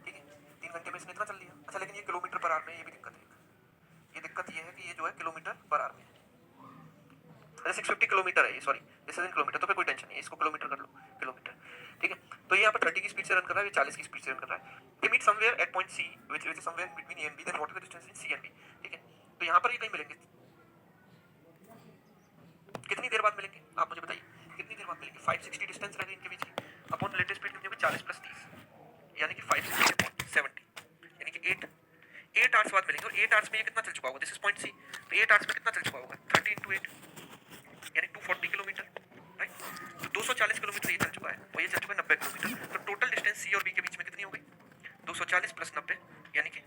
ठीक है। 3 घंटे में इसने इतना चल लिया। अच्छा लेकिन ये किलोमीटर पर आवर में, ये भी दिक्कत है। ये दिक्कत ये है कि ये जो है किलोमीटर पर आवर में है। अच्छा 650 किलोमीटर है ये, sorry this is in kilometre, तो फिर कोई टेंशन नहीं है, इसको किलोमीटर कर लो, किलोमीटर, ठीक है। तो ये यहाँ पर 30 की स्पीड से रन कर रहा है, ये 40 की स्पीड से रन कर रहा है। They meet somewhere at point C which is somewhere between A and B, then what is the distance in C and B, ठीक है। तो यहाँ पर ये कहीं मिलेंगे, कितनी देर बाद मिलेंगे आप मुझे बताइए, कितनी देर बाद मिलेंगे? 560 डिस्टेंस रहेगी इनके बीच की, अपॉन रिलेटिव स्पीड कितनी होगी? 40 प्लस 30 यानी कि 560 अपॉन 70 यानी कि 8 आवर्स बाद मिलेंगे। और 8 आवर्स में ये कितना चल चुका होगा? दिस इज पॉइंट सी, तो 8 आवर्स में कितना चल चुका होगा? 30 into 8 यानी 240 किलोमीटर, राइट? तो 240 किलोमीटर ये चल चुका है और ये चल चुका है 90 किलोमीटर। तो टोटल डिस्टेंस सी और बी के बीच में कितनी हो गई? 240 प्लस 90 यानी कि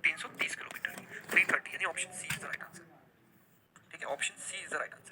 330 किलोमीटर, 330 यानी option C is the right answer, ठीक है। Option C is the right answer.